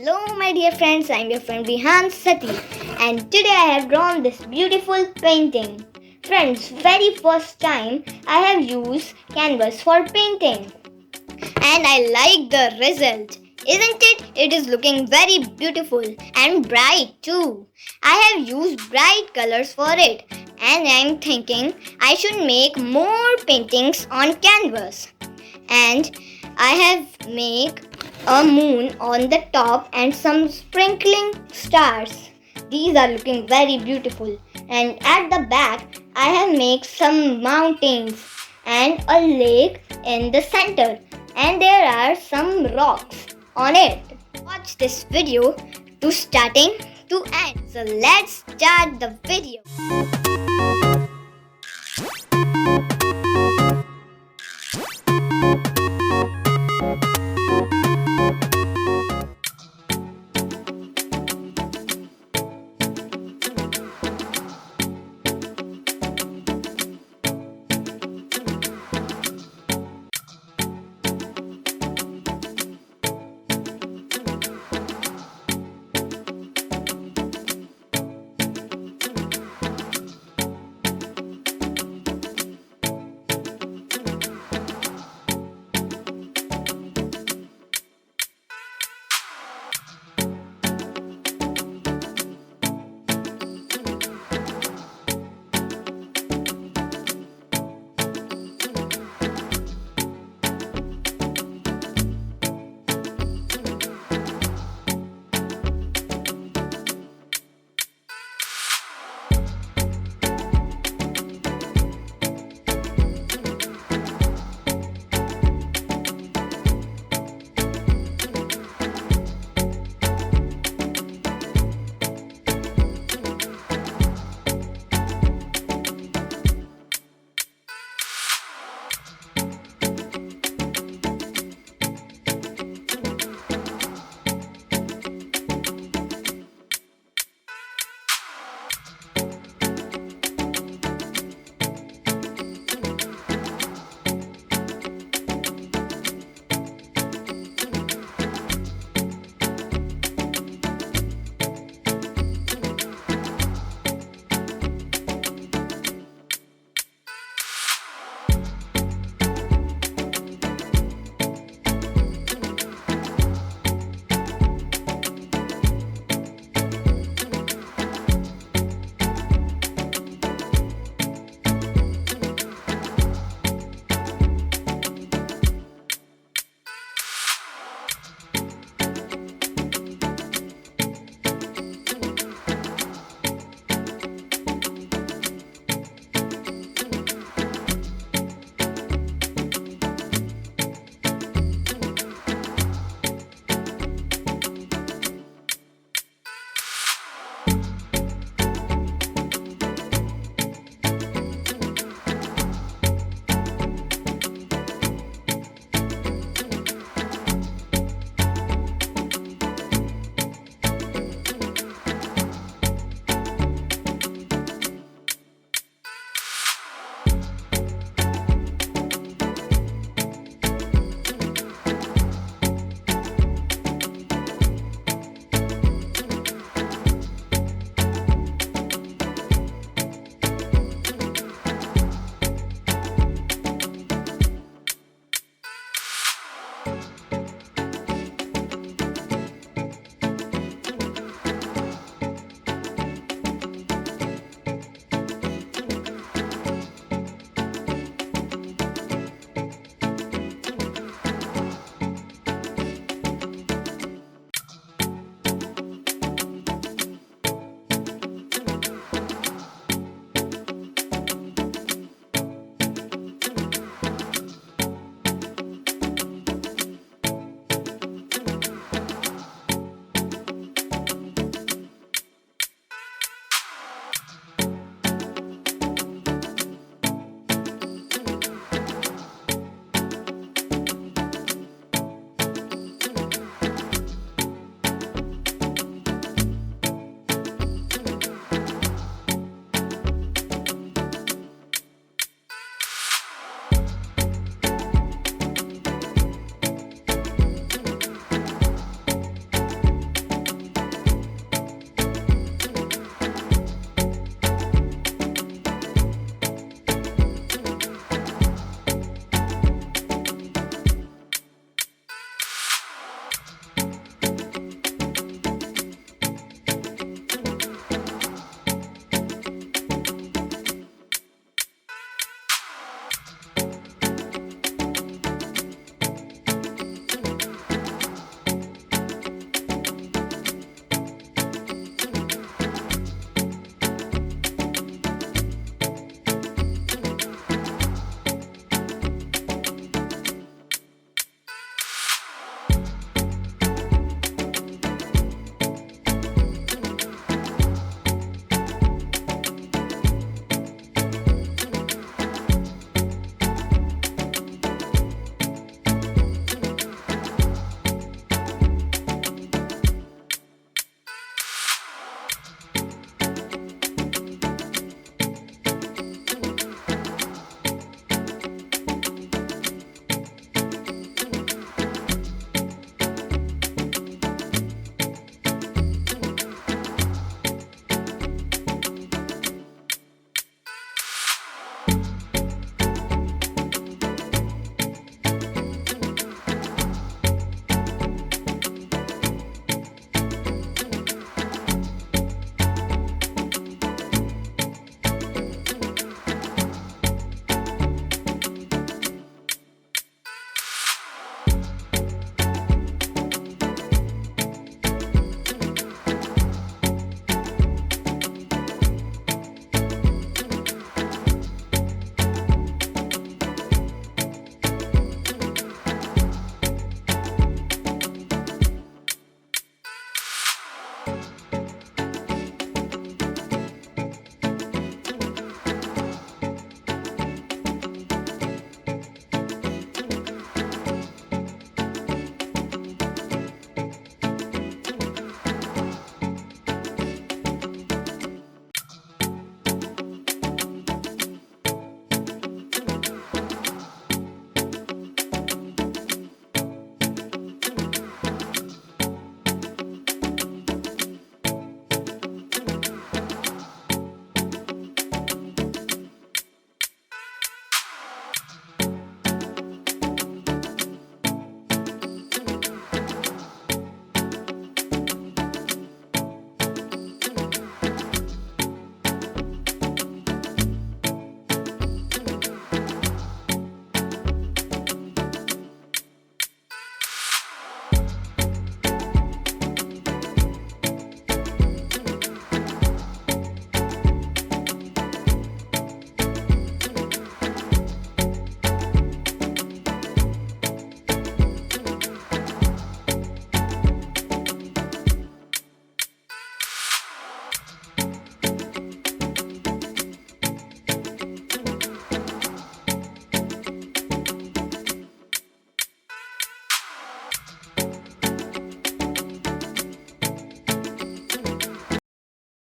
Hello my dear friends, I am your friend Vihaan Sati, and today I have drawn this beautiful painting. Friends, very first time I have used canvas for painting and I like the result. Isn't it? It is looking very beautiful and bright too. I have used bright colors for it and I am thinking I should make more paintings on canvas. And I have made a moon on the top and some sprinkling stars. These are looking very beautiful. And at the back I have made some mountains and a lake in the center, and there are some rocks on it. Watch this video to starting to end. So let's start the video.